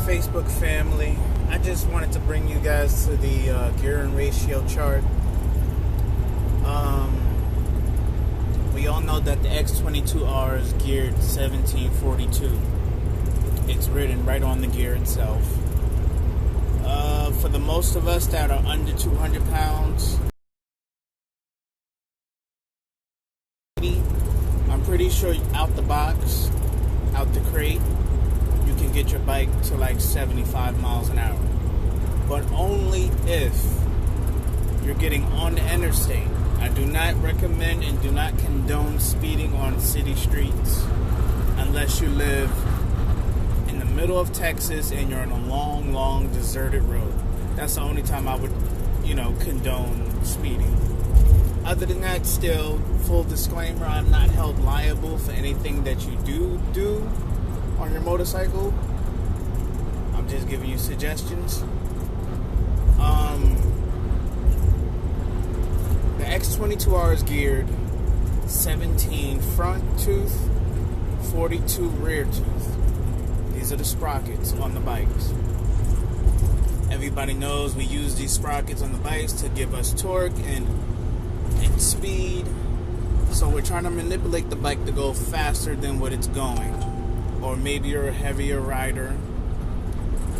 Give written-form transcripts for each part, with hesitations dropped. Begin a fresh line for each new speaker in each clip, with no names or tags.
Facebook family. I just wanted to bring you guys to the gear and ratio chart. We all know that the x22r is geared 1742. It's written right on the gear itself. For the most of us that are under 200 pounds, I'm pretty sure out the box, out the crate, you can get your bike to like 75 miles an hour. But only if you're getting on the interstate. I do not recommend and do not condone speeding on city streets unless you live in the middle of Texas and you're on a long, long deserted road. That's the only time I would, condone speeding. Other than that, still, full disclaimer, I'm not held liable for anything that you do on your motorcycle. I'm just giving you suggestions. The x22r is geared 17 front tooth, 42 rear tooth. These are the sprockets on the bikes. Everybody knows we use these sprockets on the bikes to give us torque and speed. So we're trying to manipulate the bike to go faster than what it's going. Or maybe you're a heavier rider.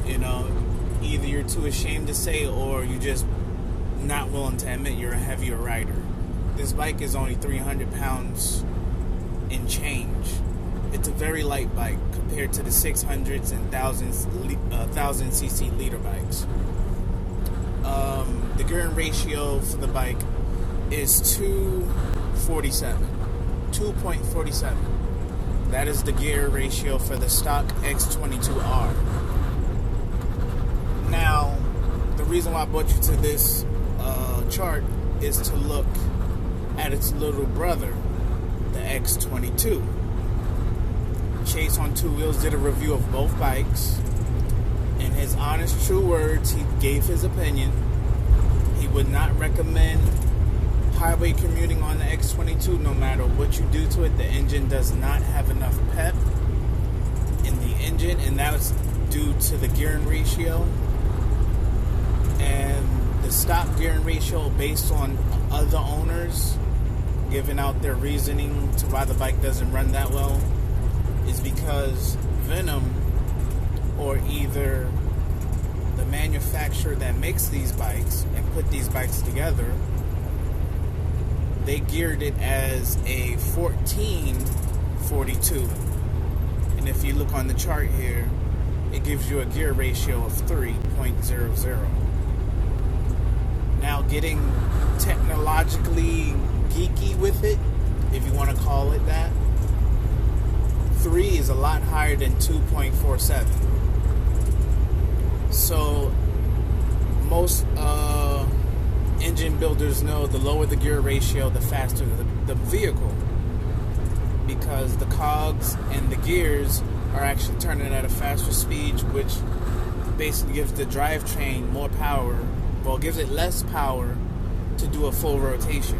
Either you're too ashamed to say or you just not willing to admit you're a heavier rider. This bike is only 300 pounds in change. It's a very light bike compared to the 600s and 1000 cc liter bikes. The gear and ratio for the bike is 2.47. That is the gear ratio for the stock x22r. Now, the reason why I brought you to this chart is to look at its little brother, the x22. Chase on Two Wheels did a review of both bikes. In his honest, true words, he gave his opinion. He would not recommend highway commuting on the x22 no matter what you do to it. The engine does not have enough pep in the engine, and that's due to the gear and ratio. And the stock gear and ratio, based on other owners giving out their reasoning to why the bike doesn't run that well, is because Venom, or either the manufacturer that makes these bikes and put these bikes together, they geared it as a 1442. And if you look on the chart here, it gives you a gear ratio of 3.00. Now, getting technologically geeky with it, if you want to call it that, 3 is a lot higher than 2.47. So most engine builders know the lower the gear ratio, the faster the vehicle, because the cogs and the gears are actually turning at a faster speed, which basically gives the drivetrain more power. Well, gives it less power to do a full rotation,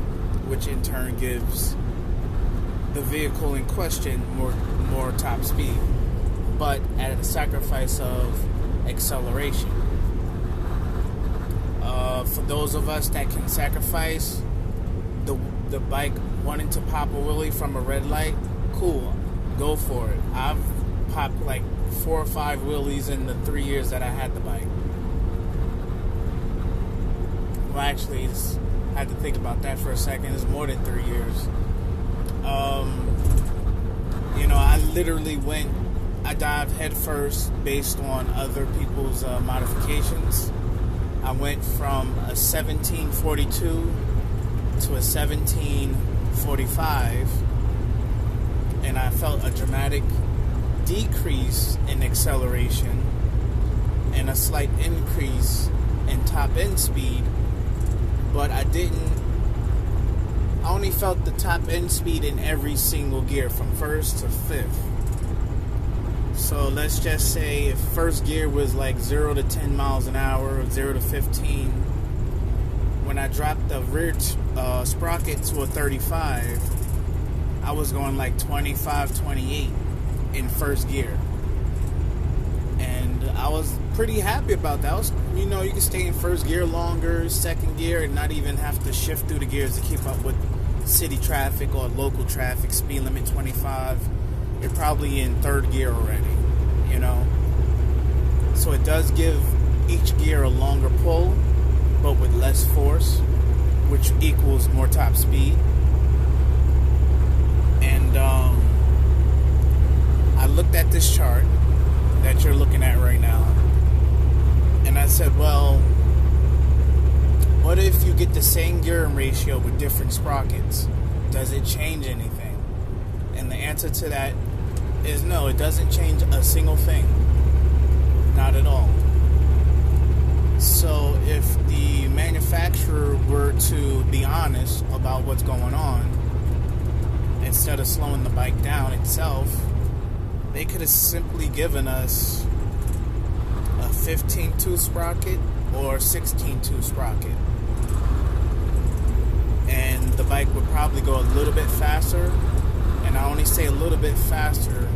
which in turn gives the vehicle in question more top speed, but at a sacrifice of acceleration. For those of us that can sacrifice the bike wanting to pop a wheelie from a red light, cool, go for it. I've popped like 4 or 5 wheelies in the 3 years that I had the bike. Well, actually, I had to think about that for a second. It's more than 3 years. I literally I dived head first based on other people's modifications. I went from a 1742 to a 1745, and I felt a dramatic decrease in acceleration and a slight increase in top end speed, but I only felt the top end speed in every single gear from first to fifth. So let's just say if first gear was like 0 to 10 miles an hour, 0 to 15, when I dropped the rear sprocket to a 35, I was going like 25, 28 in first gear. And I was pretty happy about that. You can stay in first gear longer, second gear, and not even have to shift through the gears to keep up with city traffic or local traffic, speed limit 25. You're probably in third gear already, So it does give each gear a longer pull, but with less force, which equals more top speed. And I looked at this chart that you're looking at right now, and I said, well, what if you get the same gearing ratio with different sprockets? Does it change anything? And the answer to that is no, it doesn't change a single thing. Not at all. So if the manufacturer were to be honest about what's going on, instead of slowing the bike down itself, they could have simply given us a 15-tooth sprocket or 16-tooth sprocket. And the bike would probably go a little bit faster. And I only say a little bit faster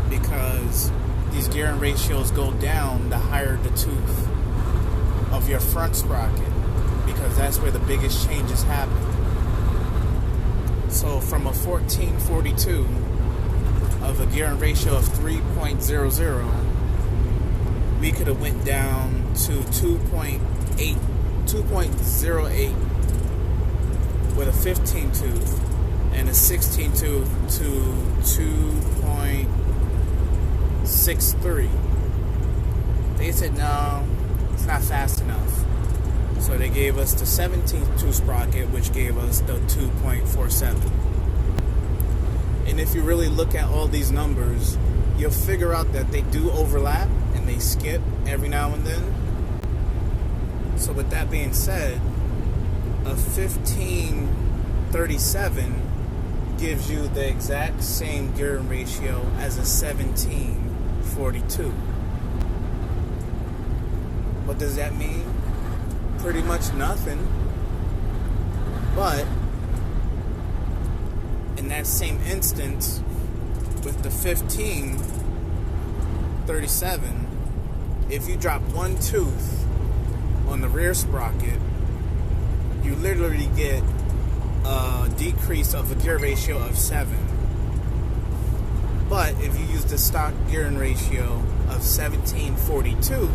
because these gearing ratios go down the higher the tooth of your front sprocket, because that's where the biggest changes happen. So from a 1442 of a gearing ratio of 3.00, we could have went down to 2.08 with a 15 tooth, and a 16 tooth to 2.63. They said no, it's not fast enough. So they gave us the 17th tooth sprocket, which gave us the 2.47. And if you really look at all these numbers, you'll figure out that they do overlap and they skip every now and then. So with that being said, a 1537 gives you the exact same gearing ratio as a 1742. What does that mean? Pretty much nothing. But in that same instance, with the 1537, if you drop one tooth on the rear sprocket, you literally get a decrease of a gear ratio of 7. But if you use the stock gearing ratio of 1742,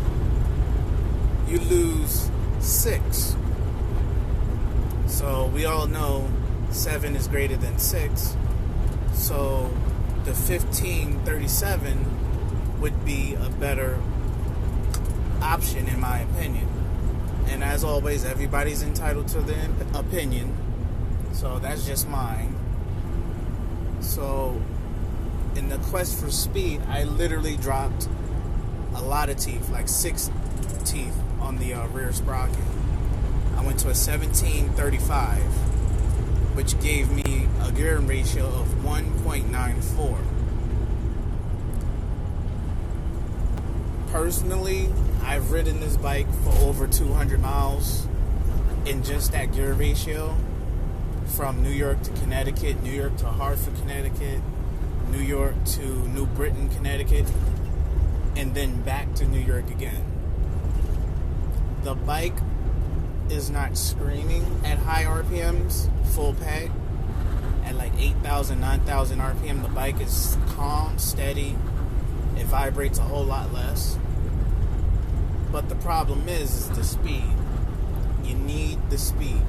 you lose 6. So we all know 7 is greater than 6. So the 1537 would be a better option in my opinion. And as always, everybody's entitled to their opinion. So that's just mine. So in the quest for speed, I literally dropped a lot of teeth, like 6 teeth on the rear sprocket. I went to a 1735, which gave me a gearing ratio of 1.94. Personally, I've ridden this bike for over 200 miles in just that gear ratio, from New York to Connecticut, New York to Hartford, Connecticut, New York to New Britain, Connecticut, and then back to New York again. The bike is not screaming at high RPMs, full peg. At like 8,000, 9,000 RPM, the bike is calm, steady. It vibrates a whole lot less. But the problem is the speed. You need the speed.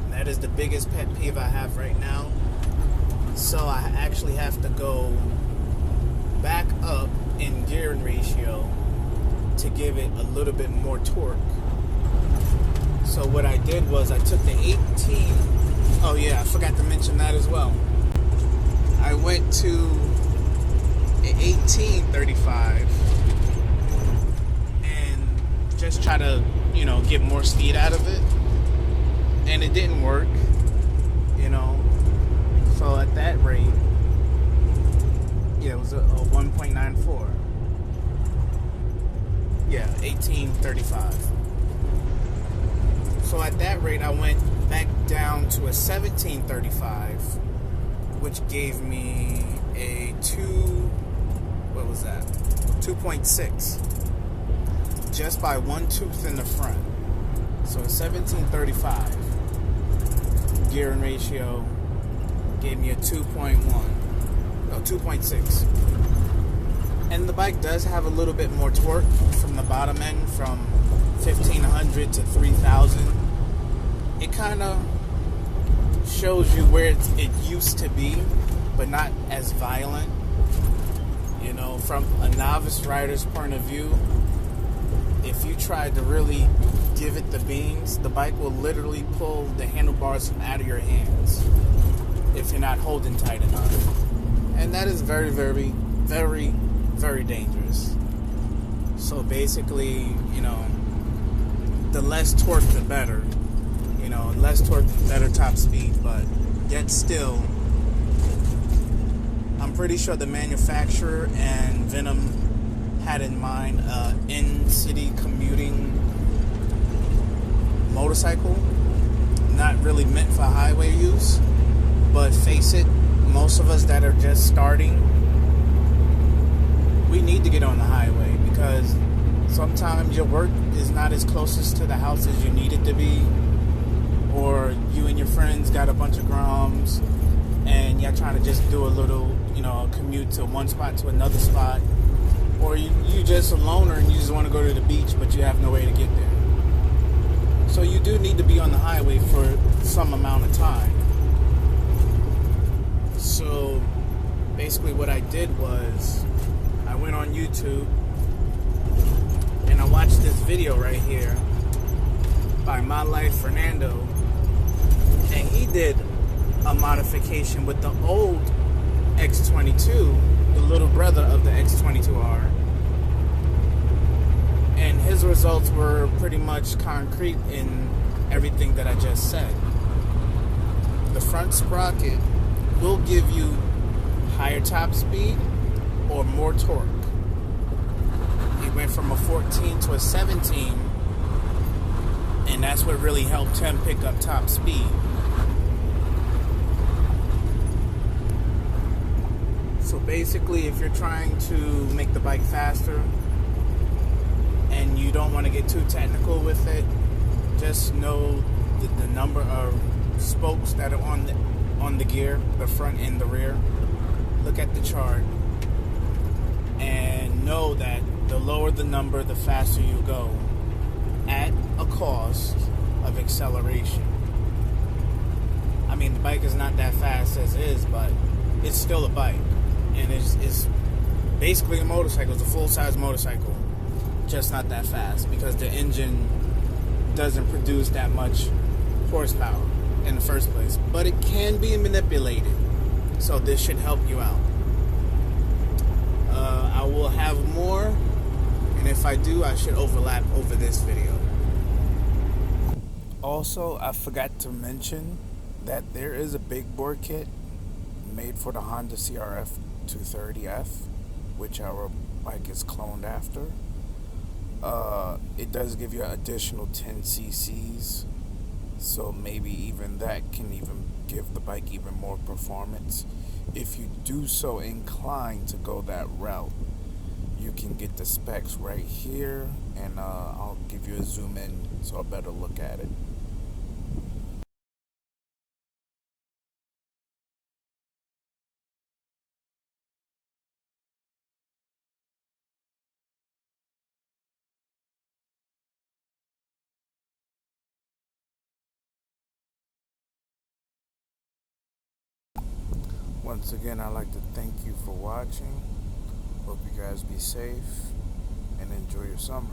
That is the biggest pet peeve I have right now. So I actually have to go back up in gearing ratio to give it a little bit more torque. So what I did was I took the 18. Oh yeah, I forgot to mention that as well. I went to an 1835 and just try to, get more speed out of it. And it didn't work, So at that rate, it was a 1.94. Yeah, 1835. So at that rate, I went back down to a 1735, which gave me a what was that? 2.6. Just by one tooth in the front. So 1735. Gearing ratio gave me a 2.6. And the bike does have a little bit more torque from the bottom end, from 1500 to 3000. It kind of shows you where it used to be, but not as violent. You know, from a novice rider's point of view, if you tried to really give it the beans, the bike will literally pull the handlebars from out of your hands if you're not holding tight enough. And that is very, very, very, very dangerous. So basically, you know, the less torque, the better. You know, less torque, better top speed, but yet still, I'm pretty sure the manufacturer and Venom had in mind in-city commuting motorcycle, not really meant for highway use. But face it, most of us that are just starting, we need to get on the highway because sometimes your work is not as closest to the house as you need it to be, or you and your friends got a bunch of grums and you're trying to just do a little, you know, commute to one spot to another spot, or you just a loner and you just want to go to the beach but you have no way to get there. So you do need to be on the highway for some amount of time. So basically what I did was I went on YouTube and I watched this video right here by My Life Fernando, and he did a modification with the old X22, the little brother of the X22r, and his results were pretty much concrete in everything that I just said. The front sprocket will give you higher top speed or more torque. He went from a 14 to a 17, and that's what really helped him pick up top speed. So basically, if you're trying to make the bike faster and you don't want to get too technical with it, just know the number of spokes that are on the gear, the front and the rear. Look at the chart and know that the lower the number, the faster you go, at a cost of acceleration. I mean, the bike is not that fast as is, but it's still a bike, and it's basically a motorcycle. It's a full-size motorcycle, just not that fast because the engine doesn't produce that much horsepower in the first place, but it can be manipulated, so this should help you out. I will have more, and if I do, I should overlap over this video. Also, I forgot to mention that there is a big bore kit made for the Honda CRF 230F, which our bike is cloned after. It does give you an additional 10 cc's, so maybe even that can even give the bike even more performance. If you do so inclined to go that route, you can get the specs right here, and I'll give you a zoom in so a better look at it. Once again, I'd like to thank you for watching. Hope you guys be safe and enjoy your summer.